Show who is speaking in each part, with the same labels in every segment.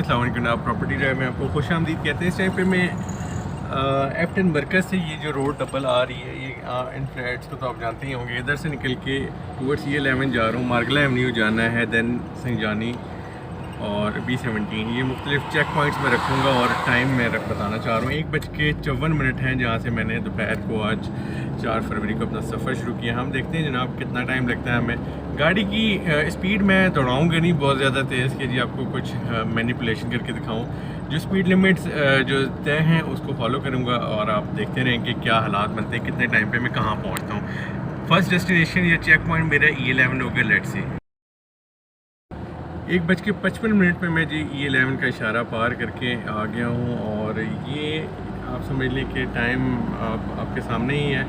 Speaker 1: अस्सलाम वालेकुम। आप प्रॉपर्टी ड्राइव में आपको खुश आमदीद कहते हैं। इस टाइम पे मैं एफ10 मरकज़ से ये जो रोड डबल आ रही है, ये इन फ्लैट्स को तो आप जानते ही होंगे। इधर से निकल के टूवर्ड्स E11 जा रहा हूँ, मार्गला एवेन्यू जाना है, दैन संजानी और B17। ये मुख्तलिफ चेक पॉइंट्स में रखूँगा और टाइम मैं बताना चाह रहा हूँ। 1:54 है जहाँ से मैंने दोपहर को आज 4 फरवरी को अपना सफ़र शुरू किया। हम देखते हैं जनाब कितना टाइम लगता है हमें। गाड़ी की स्पीड मैं दौड़ाऊँगा नहीं बहुत ज़्यादा तेज़ कि जी आपको कुछ मैनिपुलेशन करके दिखाऊँ। जो स्पीड लिमिट्स जो तय हैं उसको फॉलो करूँगा और आप देखते रहें कि क्या हालात बनते हैं, कितने टाइम पे मैं कहाँ पहुँचता हूँ। फर्स्ट डेस्टिनेशन या चेक पॉइंट मेरा E11 होगा। लेट्स सी 1:55 पे मैं जी E11 का इशारा पार करके आ गया हूँ और ये आप समझ लें कि टाइम आपके सामने ही है।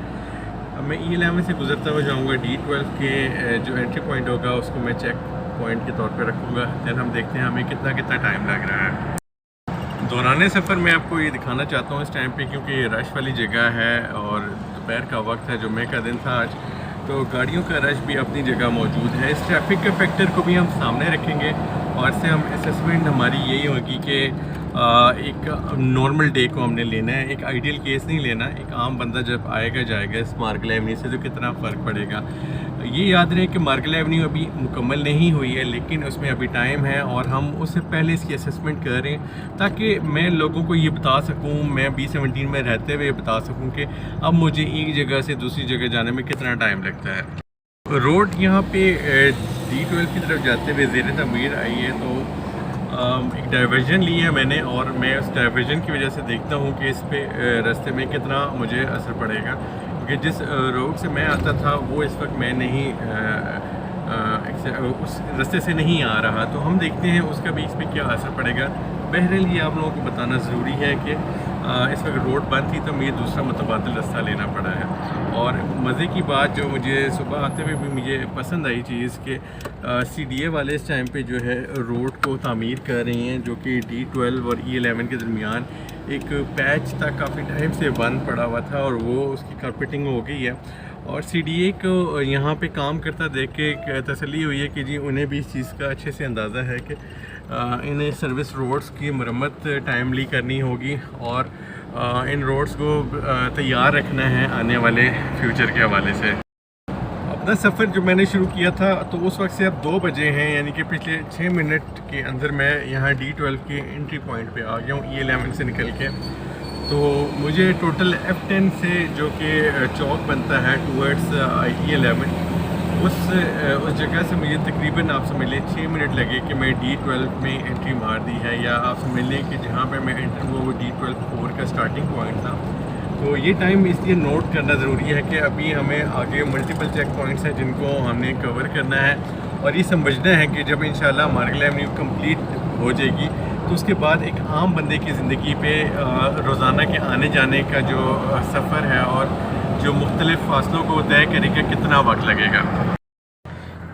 Speaker 1: अब मैं E11 से गुजरता हुआ जाऊँगा। D12 के जो एंट्री पॉइंट होगा उसको मैं चेक पॉइंट के तौर पे रखूँगा। दैन हम देखते हैं हमें कितना टाइम लग रहा है। दौराने सफ़र मैं आपको ये दिखाना चाहता हूँ इस टाइम पे, क्योंकि रश वाली जगह है और दोपहर का वक्त है, जुम्मे का दिन था आज, तो गाड़ियों का रश भी अपनी जगह मौजूद है। इस ट्रैफिक के फैक्टर को भी हम सामने रखेंगे और इससे हम असेसमेंट हमारी यही होगी कि एक नॉर्मल डे को हमने लेना है, एक आइडियल केस नहीं लेना। एक आम बंदा जब आएगा जाएगा इस मार्गला एवेन्यू से तो कितना फ़र्क पड़ेगा। ये याद रहे कि मार्गला एवेन्यू अभी मुकम्मल नहीं हुई है, लेकिन उसमें अभी टाइम है और हम उससे पहले इसकी असेसमेंट करें ताकि मैं लोगों को ये बता सकूं, मैं B17 में रहते हुए बता सकूं कि अब मुझे एक जगह से दूसरी जगह जाने में कितना टाइम लगता है। रोड यहाँ पे D12 की तरफ जाते हुए ज़ेर तमीर आई है, तो एक डाइवर्जन ली है मैंने और मैं उस डाइवर्जन की वजह से देखता हूँ कि इस पे रास्ते में कितना मुझे असर पड़ेगा, क्योंकि जिस रोड से मैं आता था वो इस वक्त मैं नहीं उस रास्ते से नहीं आ रहा, तो हम देखते हैं उसका भी इस पर क्या असर पड़ेगा। बहरहाल ये आप लोगों को बताना ज़रूरी है कि इस वक्त रोड बंद थी तो मुझे दूसरा मुतबादिल रास्ता लेना पड़ा है। और मज़े की बात जो मुझे सुबह आते हुए भी मुझे पसंद आई चीज़ कि CDA वाले इस टाइम पे जो है रोड को तामीर कर रही हैं, जो कि D12 और E11 के दरमियान एक पैच था काफ़ी टाइम से बंद पड़ा हुआ था और वो उसकी कारपेटिंग हो गई है। और CDA को यहाँ पे काम करता देख के एक तसल्ली हुई है कि जी उन्हें भी इस चीज़ का अच्छे से अंदाज़ा है कि इन्हें सर्विस रोड्स की मरम्मत टाइमली करनी होगी और इन रोड्स को तैयार रखना है आने वाले फ्यूचर के हवाले से। अपना सफ़र जो मैंने शुरू किया था तो उस वक्त से अब 2 बजे हैं, यानी कि पिछले 6 मिनट के अंदर मैं यहाँ D12 के एंट्री पॉइंट पे आ गया हूँ E11 से निकल के। तो मुझे टोटल F10 से जो कि चौक बनता है टूवर्ड्स E11 उस जगह से मुझे तकरीबन आप समझ लें 6 मिनट लगे कि मैं D12 में एंट्री मार दी है, या आप समझ लें कि जहाँ पे मैं एंटर हुआ वो D12 4 का स्टार्टिंग पॉइंट था। तो ये टाइम इसलिए नोट करना ज़रूरी है कि अभी हमें आगे मल्टीपल चेक पॉइंट्स हैं जिनको हमने कवर करना है और ये समझना है कि जब इंशाल्लाह मार्गला एवेन्यू कंप्लीट हो जाएगी तो उसके बाद एक आम बंदे की ज़िंदगी पे रोज़ाना के आने जाने का जो सफ़र है और जो मुख्तलिफ़ फासलों को तय करेगा कितना वक्त लगेगा।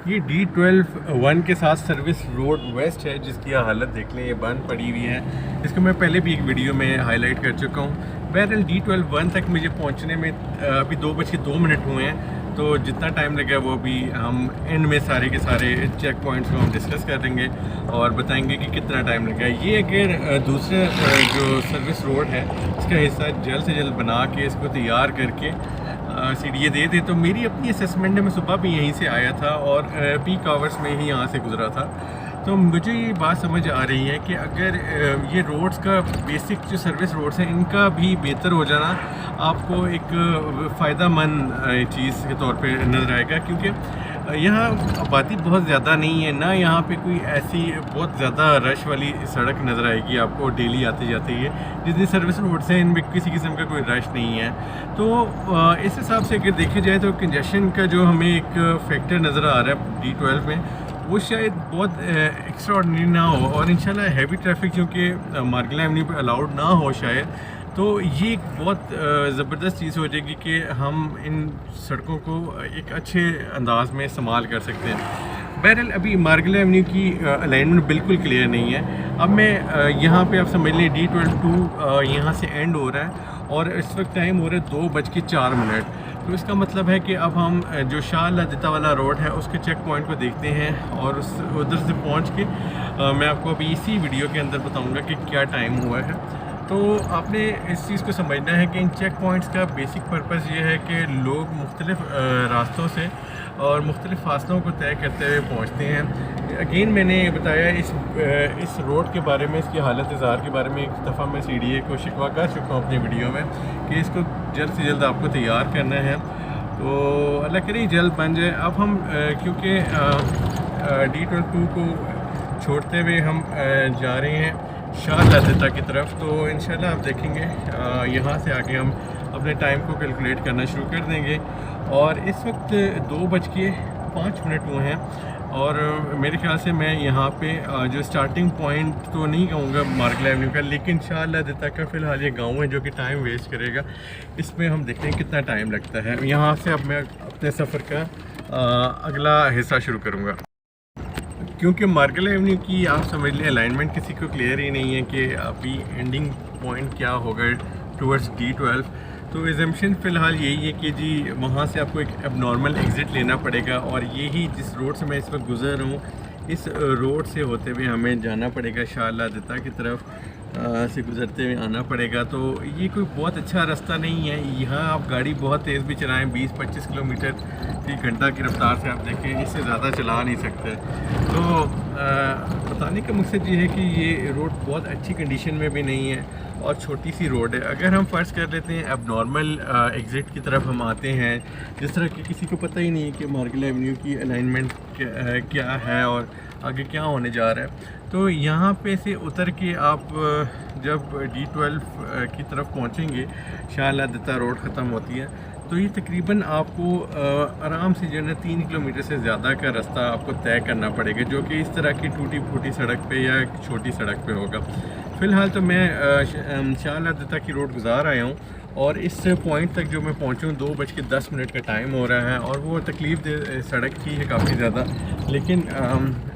Speaker 1: ये D12 के साथ सर्विस रोड वेस्ट है जिसकी हालत देख लें, ये बंद पड़ी हुई है। इसको मैं पहले भी एक वीडियो में हाईलाइट कर चुका हूँ। बहरहाल D12 तक मुझे पहुँचने में अभी 2:02 हुए हैं, तो जितना टाइम लगा वो भी हम एंड में सारे के सारे चेक पॉइंट्स को हम डिस्कस कर देंगे और बताएंगे कि कितना टाइम लगा। ये अगर दूसरा जो सर्विस रोड है इसका हिस्सा जल्द से जल्द बना के इसको तैयार करके CDA दे दे तो मेरी अपनी असेसमेंट में सुबह भी यहीं से आया था और पीक आवर्स में ही यहाँ से गुजरा था। तो मुझे ये बात समझ आ रही है कि अगर ये रोड्स का बेसिक जो सर्विस रोड्स हैं इनका भी बेहतर हो जाना आपको एक फ़ायदा मंद चीज़ के तौर पे नज़र आएगा, क्योंकि यहाँ आबादी बहुत ज़्यादा नहीं है, ना यहाँ पे कोई ऐसी बहुत ज़्यादा रश वाली सड़क नज़र आएगी आपको डेली आते जाते ही। जितनी सर्विस रोड्स हैं इनमें किसी किस्म का कोई रश नहीं है। तो इस हिसाब से अगर देखा जाए तो कंजेशन का जो हमें एक फैक्टर नज़र आ रहा है D12 में वो शायद बहुत एक्स्ट्राऑर्डिनरी ना हो और इंशाल्लाह हैवी ट्रैफिक जो कि मार्गला एवेन्यू पे अलाउड ना हो शायद, तो ये एक बहुत ज़बरदस्त चीज़ हो जाएगी कि हम इन सड़कों को एक अच्छे अंदाज में इस्तेमाल कर सकते हैं। बहरहाल अभी मार्गला एवेन्यू की अलाइनमेंट बिल्कुल क्लियर नहीं है। अब मैं यहाँ पे आप समझ लें D12 यहाँ से एंड हो रहा है और इस वक्त टाइम हो रहा है 2:04। तो इसका मतलब है कि अब हम जो शाह लदिता वाला रोड है उसके चेक पॉइंट को देखते हैं और उस उधर से पहुंच के मैं आपको अभी इसी वीडियो के अंदर बताऊंगा कि क्या टाइम हुआ है। तो आपने इस चीज़ को समझना है कि इन चेक पॉइंट्स का बेसिक पर्पस ये है कि लोग मुख्तलिफ़ रास्तों से और मुख्तलिफ़ फासलों को तय करते हुए पहुँचते हैं। अगेन मैंने बताया इस रोड के बारे में, इसकी हालत इज़हार के बारे में एक दफ़ा मैं CDA को शिकवा कर चुका हूँ अपनी वीडियो में कि इसको जल्द से जल्द आपको तैयार करना है। तो अल्लाह करे जल्द बन जाए। अब हम क्योंकि D12 को छोड़ते हुए हम जा रहे हैं शाह लादता की तरफ, तो इंशाल्लाह आप देखेंगे यहाँ से आगे हम अपने टाइम को कैलकुलेट करना शुरू कर देंगे। और इस वक्त 2:05 हुए हैं और मेरे ख्याल से मैं यहाँ पे जो स्टार्टिंग पॉइंट तो नहीं कहूँगा मार्गला एवेन्यू का, लेकिन शाह लादता का फ़िलहाल ये गांव है जो कि टाइम वेस्ट करेगा। इसमें हम देखते हैं कितना टाइम लगता है। यहाँ से अब मैं अपने सफ़र का अगला हिस्सा शुरू करूँगा। क्योंकि मार्गला एवेन्यू की आप समझ लें अलाइनमेंट किसी को क्लियर ही नहीं है कि अभी एंडिंग पॉइंट क्या होगा टूवर्ड्स D12। तो एजम्पशन फ़िलहाल यही है कि जी वहाँ से आपको एक एबनॉर्मल एग्ज़िट लेना पड़ेगा और यही जिस रोड से मैं इस वक्त गुज़र रहा हूँ इस रोड से होते हुए हमें जाना पड़ेगा शाह लादता की तरफ से गुज़रते हुए आना पड़ेगा। तो ये कोई बहुत अच्छा रास्ता नहीं है। यहाँ आप गाड़ी बहुत तेज़ भी चलाएं, 20-25 किलोमीटर फी घंटा की रफ्तार से आप देखें, इससे ज़्यादा चला नहीं सकते। तो बताने का मकसद ये है कि ये रोड बहुत अच्छी कंडीशन में भी नहीं है और छोटी सी रोड है। अगर हम फ़र्ज़ कर लेते हैं अब नॉर्मल एग्ज़िट की तरफ हम आते हैं, जिस तरह कि किसी को पता ही नहीं है कि मार्गला एवेन्यू की अलाइनमेंट क्या है और आगे क्या होने जा रहा है, तो यहाँ पे से उतर के आप जब D12 की तरफ पहुँचेंगे, शाह लादता रोड ख़त्म होती है, तो ये तकरीबन आपको आराम से जो है 3 किलोमीटर से ज़्यादा का रास्ता आपको तय करना पड़ेगा, जो कि इस तरह की टूटी फूटी सड़क पे या छोटी सड़क पे होगा। फ़िलहाल तो मैं शाह लादता की रोड गुज़ार आया हूँ और इस पॉइंट तक जो मैं पहुँचूँ 2:10 का टाइम हो रहा है और वो तकलीफ़ सड़क की है काफ़ी ज़्यादा, लेकिन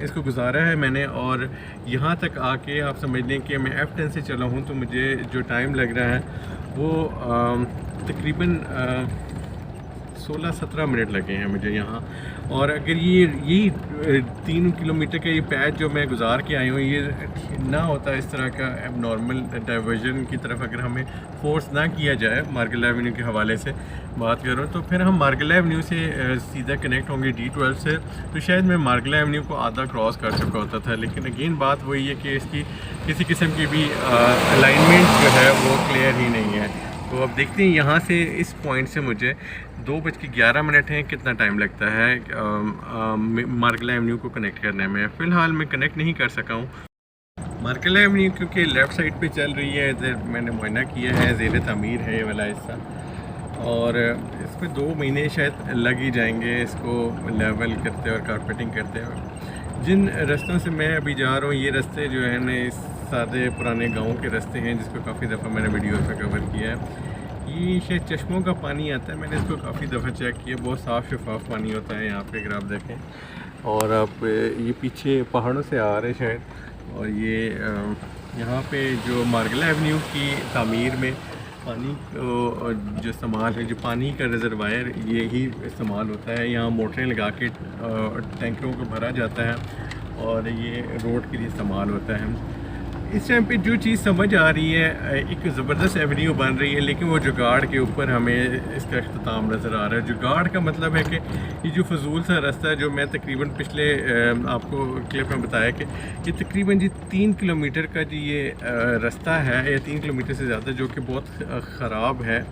Speaker 1: इसको गुज़ारा है मैंने। और यहाँ तक आके आप समझ लें कि मैं F10 से चला हूँ, तो मुझे जो टाइम लग रहा है वो तकरीबन 16-17 मिनट लगे हैं मुझे यहाँ। और अगर यही 3 किलोमीटर का ये पैच जो मैं गुज़ार के आई हूँ ये ना होता इस तरह का एबनॉर्मल डाइवर्जन की तरफ अगर हमें फोर्स ना किया जाए, मार्गला एवेन्यू के हवाले से बात करूँ, तो फिर हम मार्गला एवेन्यू से सीधा कनेक्ट होंगे D12 से, तो शायद मैं मार्गला एवेन्यू को आधा क्रॉस कर चुका होता था। लेकिन अगेन बात वही है कि इसकी किसी किस्म की भी अलाइनमेंट जो है वो क्लियर ही नहीं है। तो अब देखते हैं यहाँ से इस पॉइंट से मुझे 2:11 हैं, कितना टाइम लगता है मार्गला एवेन्यू को कनेक्ट करने में। फ़िलहाल मैं कनेक्ट नहीं कर सका हूँ। मार्गला एवेन्यू क्योंकि लेफ़्ट साइड पे चल रही है, इधर मैंने मुआयना किया है, ज़ेर तामीर है ये वाला हिस्सा, और इसमें 2 महीने शायद लग ही जाएंगे इसको लेवल करते और कारपेटिंग करते हुए। जिन रास्तों से मैं अभी जा रहा हूँ ये रास्ते जो है ना इस सादे पुराने गाँव के रास्ते हैं, जिसको काफ़ी दफ़ा मैंने वीडियो में कवर किया है। ये शायद चश्मों का पानी आता है, मैंने इसको काफ़ी दफ़ा चेक किया, बहुत साफ़ शफाफ पानी होता है यहाँ पे अगर आप देखें। और आप ये पीछे पहाड़ों से आ रहे शायद, और ये यहाँ पे जो मार्गला एवेन्यू की तामीर में पानी को जो इस्तेमाल है, जो पानी का रिजर्वायर ये ही इस्तेमाल होता है। यहाँ मोटरें लगा के टैंकरों को भरा जाता है और ये रोड के लिए इस्तेमाल होता है। इस टाइम पे जो चीज़ समझ आ रही है, एक ज़बरदस्त एवेन्यू बन रही है, लेकिन वो जुगाड़ के ऊपर हमें इसका अख्ताम नज़र आ रहा है। जुगाड़ का मतलब है कि ये जो फजूल सा रास्ता है जो मैं तकरीबन पिछले आपको क्लिप में बताया कि ये तकरीबन जी 3 किलोमीटर का जी ये रास्ता है, या 3 किलोमीटर से ज़्यादा, जो कि बहुत ख़राब है।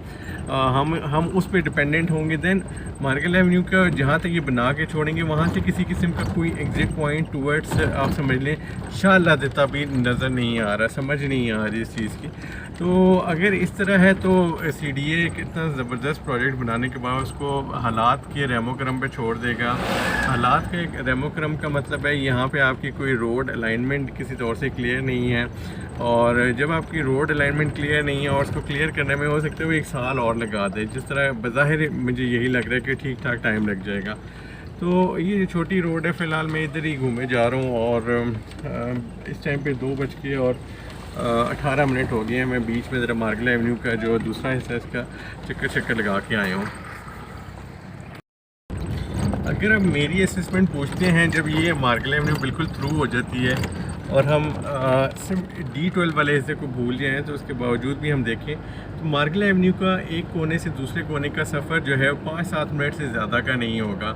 Speaker 1: हम उस पर डिपेंडेंट होंगे। दैन मार्गला एवेन्यू का जहाँ तक ये बना के छोड़ेंगे वहाँ से किसी किस्म का कोई एग्जिट पॉइंट टूवर्ड्स आप समझ लें शाह लादता भी नज़र नहीं आ रहा, समझ नहीं आ रही इस चीज़ की। तो अगर इस तरह है तो CDA इतना ज़बरदस्त प्रोजेक्ट बनाने के बाद उसको हालात के रेमो क्रम पे छोड़ देगा। हालात के रेमो क्रम का मतलब है यहाँ पे आपकी कोई रोड अलाइनमेंट किसी तौर से क्लियर नहीं है, और जब आपकी रोड अलाइनमेंट क्लियर नहीं है और उसको क्लियर करने में हो सकता है वो 1 साल और लगा दे, जिस तरह बज़ाहिर मुझे यही लग रहा है कि ठीक ठाक टाइम लग जाएगा। तो ये जो छोटी रोड है, फ़िलहाल मैं इधर ही घूमे जा रहा हूँ और इस टाइम पे 2:18 हो गए हैं। मैं बीच में ज़रा मार्गला एवेन्यू का जो दूसरा हिस्सा है इसका चक्कर लगा के आया हूँ। अगर आप मेरी असेसमेंट पूछते हैं, जब ये मार्गला एवेन्यू बिल्कुल थ्रू हो जाती है और हम सिर्फ D12 वाले हिस्से को भूल जाएँ तो उसके बावजूद भी हम देखें तो मार्गला एवेन्यू का एक कोने से दूसरे कोने का सफ़र जो है 5-7 मिनट से ज़्यादा का नहीं होगा।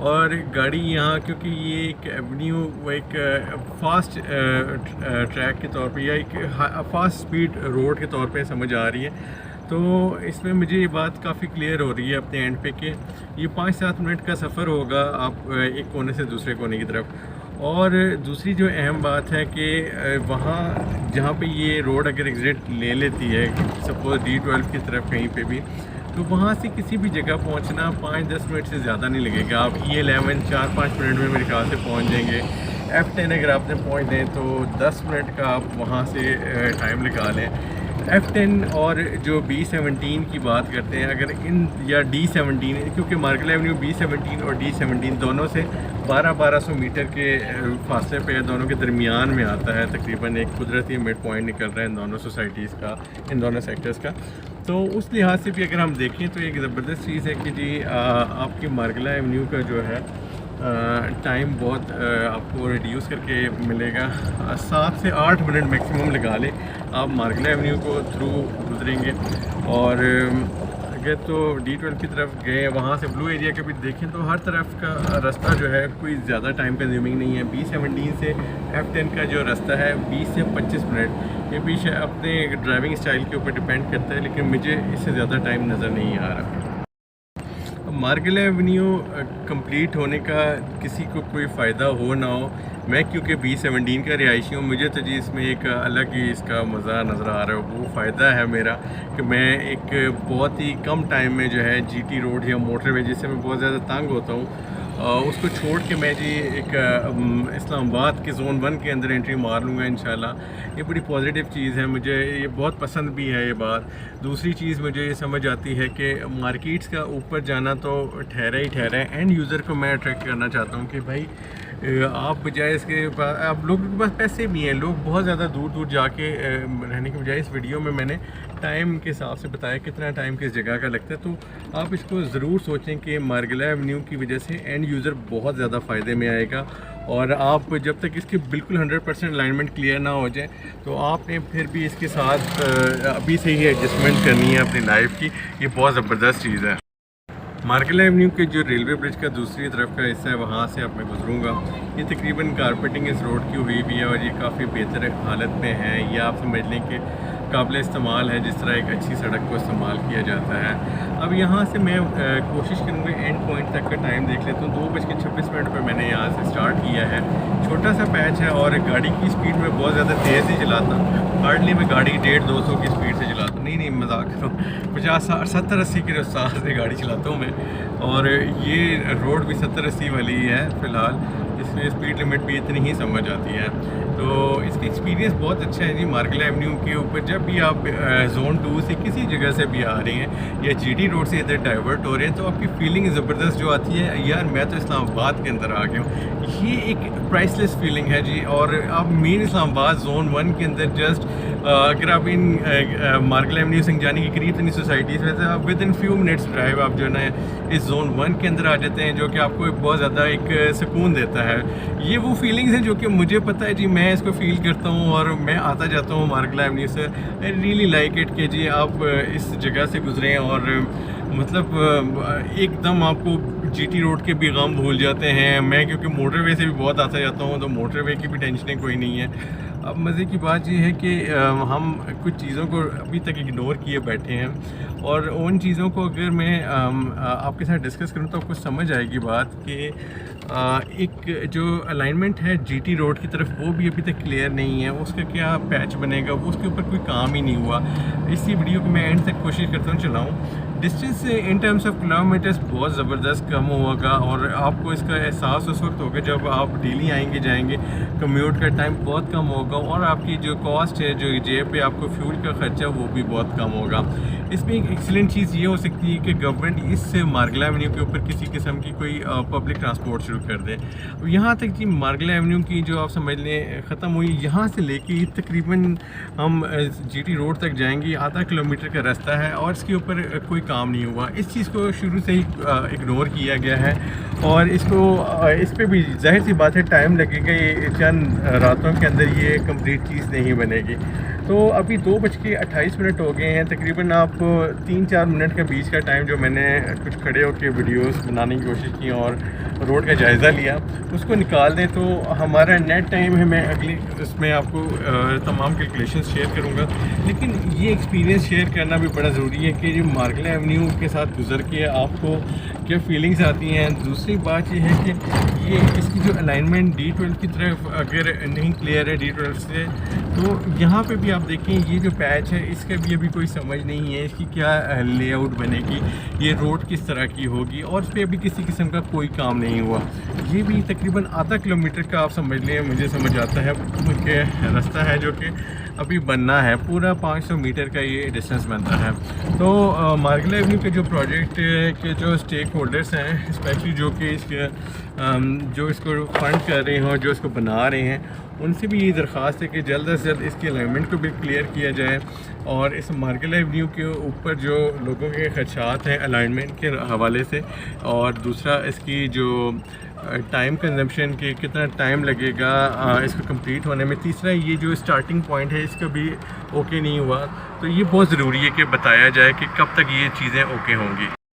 Speaker 1: और गाड़ी यहाँ क्योंकि ये एक एवेन्यू एक फ़ास्ट ट्रैक के तौर पे या एक फ़ास्ट स्पीड रोड के तौर पे समझ आ रही है, तो इसमें मुझे ये बात काफ़ी क्लियर हो रही है अपने एंड पे कि ये 5-7 मिनट का सफ़र होगा आप एक कोने से दूसरे कोने की तरफ। और दूसरी जो अहम बात है कि वहाँ जहाँ पे ये रोड अगर एग्ज़िट ले लेती है सपोज़ D12 की तरफ कहीं पे भी, तो वहाँ से किसी भी जगह पहुँचना 5-10 मिनट से ज़्यादा नहीं लगेगा। आप E11 4-5 मिनट में मेरे ख्याल से पहुँच जाएंगे। F10 अगर आपने पहुँच दें तो 10 मिनट का आप वहाँ से टाइम निकालें। F10 और जो B17 की बात करते हैं अगर इन या D17, क्योंकि मार्गला एवेन्यू B17 और D17 दोनों से 1200 मीटर के फासले पे दोनों के दरमियान में आता है। तकरीबन एक कुदरती मिड पॉइंट निकल रहा है इन दोनों सोसाइटीज़ का, इन दोनों सेक्टर्स का। तो उस लिहाज से भी अगर हम देखें तो एक ज़बरदस्त चीज़ है कि जी आपकी मार्गला एवेन्यू का जो है टाइम बहुत आपको रिड्यूस करके मिलेगा। 7 से 8 मिनट मैक्सिमम लगा लें आप मार्गला एवेन्यू को थ्रू गुजरेंगे। और अगर तो D12 की तरफ गए वहाँ से ब्लू एरिया के भी देखें तो हर तरफ का रास्ता जो है कोई ज़्यादा टाइम कंज्यूमिंग नहीं है। B17 से F10 का जो रास्ता है 20 से 25 मिनट, ये भी अपने ड्राइविंग स्टाइल के ऊपर डिपेंड करता है, लेकिन मुझे इससे ज़्यादा टाइम नज़र नहीं आ रहा। मार्गला एवेन्यू कंप्लीट होने का किसी को कोई फ़ायदा हो ना हो, मैं क्योंकि B17 का रिहायशी हूँ, मुझे तो जी इसमें एक अलग ही इसका मज़ा नज़र आ रहा है। वो फ़ायदा है मेरा कि मैं एक बहुत ही कम टाइम में जो है GT रोड या मोटरवे जिससे मैं बहुत ज़्यादा तंग होता हूँ उसको छोड़ के मैं जी एक इस्लामाबाद के ज़ोन 1 के अंदर एंट्री मार लूँगा इंशाल्लाह। ये बड़ी पॉजिटिव चीज़ है, मुझे ये बहुत पसंद भी है ये बात। दूसरी चीज़ मुझे ये समझ आती है कि मार्केट्स का ऊपर जाना तो ठहरा ही ठहरा है, एंड यूज़र को मैं अट्रैक्ट करना चाहता हूँ कि भाई आप बजाय इसके पास, आप लोगों के पास पैसे भी हैं, लोग बहुत ज़्यादा दूर दूर जाके रहने के बजाय इस वीडियो में मैंने टाइम के हिसाब से बताया कितना टाइम किस जगह का लगता है। तो आप इसको ज़रूर सोचें कि मार्गला एवेन्यू की वजह से एंड यूज़र बहुत ज़्यादा फ़ायदे में आएगा। और आप जब तक इसकी बिल्कुल 100% अलाइनमेंट क्लियर ना हो जाए तो आपने फिर भी इसके साथ अभी से ही एडजस्टमेंट करनी है अपनी लाइफ की। ये बहुत ज़बरदस्त चीज़ है। मार्गला एवेन्यू के जो रेलवे ब्रिज का दूसरी तरफ का हिस्सा है वहाँ से अब मैं गुजरूँगा। ये तकरीबन कारपेटिंग इस रोड की हुई भी है और ये काफ़ी बेहतर हालत में है। ये आप समझ लें कि काबिल इस्तेमाल है, जिस तरह एक अच्छी सड़क को इस्तेमाल किया जाता है। अब यहाँ से मैं कोशिश करूँगा एंड पॉइंट तक का टाइम देख लेता हूँ। 2:26 पर मैंने यहाँ से स्टार्ट किया है। छोटा सा पैच है और गाड़ी की स्पीड में बहुत ज़्यादा तेज़ ही चलाता हूँ। हार्डली मैं गाड़ी 150-200 की स्पीड से चलाता हूँ। नहीं मजाक करो, 50-60-70-80 की रफ्तार से गाड़ी चलाता हूँ मैं। और ये रोड भी 70-80 वाली ही है फ़िलहाल, इसमें स्पीड लिमिट भी इतनी ही समझ आती है। तो इसका एक्सपीरियंस बहुत अच्छा है जी। मार्गला एवेन्यू के ऊपर जब भी आप ज़ोन 2 से किसी जगह से भी आ रहे हैं या GT रोड से इधर डाइवर्ट हो रहे हैं तो आपकी फीलिंग ज़बरदस्त जो आती है, यार मैं तो इस्लामाबाद के अंदर आ गया हूँ। ये एक प्राइसलेस फीलिंग है जी। और आप मेन इस्लामाबाद ज़ोन 1 के अंदर जस्ट अगर आप इन मार्गला एवेन्यू संजानी के करीब इतनी सोसाइटीज़ में तो with in few minutes drive आप जो है ना इस ज़ोन 1 के अंदर आ जाते हैं, जो कि आपको बहुत ज़्यादा एक सुकून देता है। ये वो फीलिंग्स हैं जो कि मुझे पता है जी, मैं इसको फील करता हूँ और मैं आता जाता हूँ मार्गला एवेन्यू से। आई रियली लाइक इट कि जी आप इस जगह से गुजरें और मतलब एकदम आपको GT रोड के भी गम भूल जाते हैं। मैं क्योंकि मोटरवे से भी बहुत आता जाता हूँ तो मोटरवे की भी टेंशनें कोई नहीं है। अब मज़े की बात ये है कि हम कुछ चीज़ों को अभी तक इग्नोर किए बैठे हैं और उन चीज़ों को अगर मैं आपके साथ डिस्कस करूँ तो आपको समझ आएगी बात कि एक जो अलाइनमेंट है GT रोड की तरफ वो भी अभी तक क्लियर नहीं है। उसका क्या पैच बनेगा वो उसके ऊपर कोई काम ही नहीं हुआ। इसी वीडियो को मैं एंड तक कोशिश करता हूँ चलाऊँ। Distance in terms of kilometres बहुत ज़बरदस्त कम होगा और आपको इसका एहसास उस वक्त होगा जब आप डेली आएंगे जाएंगे। कम्यूट का टाइम बहुत कम होगा और आपकी जो कॉस्ट है, जो जेब पे आपको फ्यूल का ख़र्चा, वो भी बहुत कम होगा। इसमें एक एक्सीलेंट चीज़ ये हो सकती है कि गवर्नमेंट इस मार्गला एवेन्यू के ऊपर किसी किस्म की कोई पब्लिक ट्रांसपोर्ट शुरू कर दे। यहाँ तक कि मार्गला एवेन्यू की जो आप समझ लें ख़त्म हुई, यहाँ से लेके तकरीबन हम GT रोड तक जाएंगे, आधा किलोमीटर का रास्ता है और इसके ऊपर कोई काम नहीं हुआ। इस चीज़ को शुरू से ही इग्नोर किया गया है और इसको इस पे भी जाहिर सी बात है टाइम लगेगा, ये चंद रातों के अंदर ये कंप्लीट चीज़ नहीं बनेगी। तो अभी 2:28 हो गए हैं, तकरीबन आप 3-4 मिनट के बीच का टाइम जो मैंने कुछ खड़े होकर वीडियोस बनाने की कोशिश की और रोड का जायज़ा लिया उसको निकाल दें तो हमारा नेट टाइम है। मैं अगली उसमें आपको तमाम कैलकुलेशन शेयर करूँगा, लेकिन ये एक्सपीरियंस शेयर करना भी बड़ा ज़रूरी है कि जो मार्गला एवेन्यू के साथ गुजर के आपको क्या फीलिंग्स आती हैं। दूसरी बात ये है कि ये इसकी जो अलाइनमेंट D12 की तरफ अगर नहीं क्लियर है D12 से, तो यहाँ पे भी आप देखें ये जो पैच है इसका भी अभी कोई समझ नहीं है इसकी क्या लेआउट बनेगी, ये रोड किस तरह की होगी, और इस पर अभी किसी किस्म का कोई काम नहीं हुआ। ये भी तकरीबन आधा किलोमीटर का आप समझ लें, मुझे समझ आता है कि रास्ता है जो कि अभी बनना है, पूरा 500 मीटर का ये डिस्टेंस बनता है। तो मार्गला एवेन्यू के जो प्रोजेक्ट के जो स्टेक होल्डर्स हैं, स्पेशली जो कि इसके जो इसको फंड कर रहे हैं और जो इसको बना रहे हैं, उनसे भी ये दरख्वास्त है कि जल्द से जल्द इसके अलाइनमेंट को भी क्लियर किया जाए और इस मार्गला एवेन्यू के ऊपर जो लोगों के खदशात हैं अलाइनमेंट के हवाले से, और दूसरा इसकी जो टाइम कंजम्पशन के कितना टाइम लगेगा इसको कंप्लीट होने में, तीसरा ये जो स्टार्टिंग पॉइंट है इसका भी ओके नहीं हुआ। तो ये बहुत ज़रूरी है कि बताया जाए कि कब तक ये चीज़ें ओके होंगी।